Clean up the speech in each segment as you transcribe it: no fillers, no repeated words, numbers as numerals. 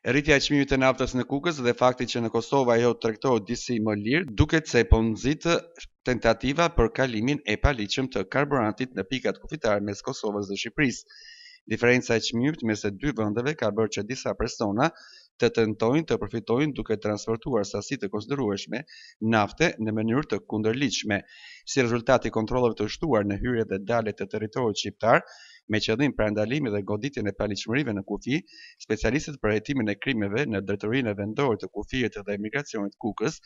Rritja e çmimit të naftës në Kukës dhe fakti që në Kosovë ajo tregtohet disi më lirë, duket se po nxitë tentativa për kalimin e paligjshëm të karburantit në pikat kufitare mes Kosovës dhe Shqipërisë. Diferenca e çmimit mes të dy vendeve ka bërë që disa persona të tentojnë të përfitojnë duke transportuar sasi të konsiderueshme nafte në mënyrë të kundërligjshme. Si rezultat i kontrolleve të shtuar në hyrje dhe dalje të territorit shqiptar, me qëllim parandalimin dhe goditjen e paligjshmërive në kufi, specialistët për hetimin e krimeve në drejtorinë vendore të kufirit dhe emigracionit Kukës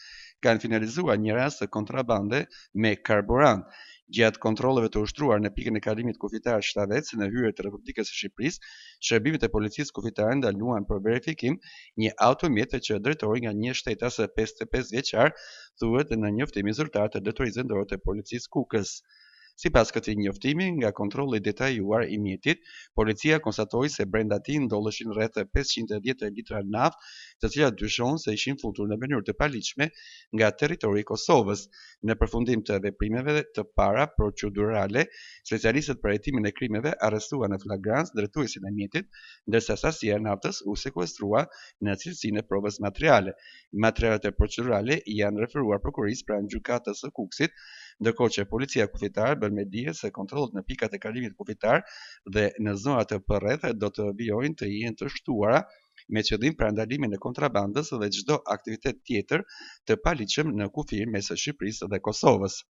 kanë finalizuar një rast të kontrabande me karburant. Gjatë kontrolleve të ushtruar në pikën e kalimit kufitar Shtavec në hyrje të Republikës së Shqipërisë, shërbimet e policisë kufitare ndaluan për verifikim një automjet që drejtori nga një shtetas 55 vjeçar, thuhet në njoftimin zyrtar të drejtorisë vendore të policisë Kukës. Sipas këtij njoftimi, nga kontrolli detajuar i mjetit, policia konstatoi se brenda tij ndodheshin rreth 510 litra naftë, të cilat dyshohen se ishin futur në mënyrë të paligjshme nga territori i Kosovës. Në përfundim të veprimeve të para procedurale, specialistët për hetimin e krimeve arrestuan në flagrancë drejtuesin e mjetit, ndërsa sasia e naftës u sekuestrua në cilësinë e provës materiale. Materialet e procedurale janë referuar prokurisë pranë gjykatës së Kukësit, ndërkohë që policia kufitare bën me dije se kontrollet në pikat e kalimit kufitar dhe në zonat e përreth do të vijojnë të jenë të shtuara me qëllim parandalimin e kontrabandës dhe çdo aktivitet tjetër të paligjshëm në kufir mes Shqipërisë dhe Kosovës.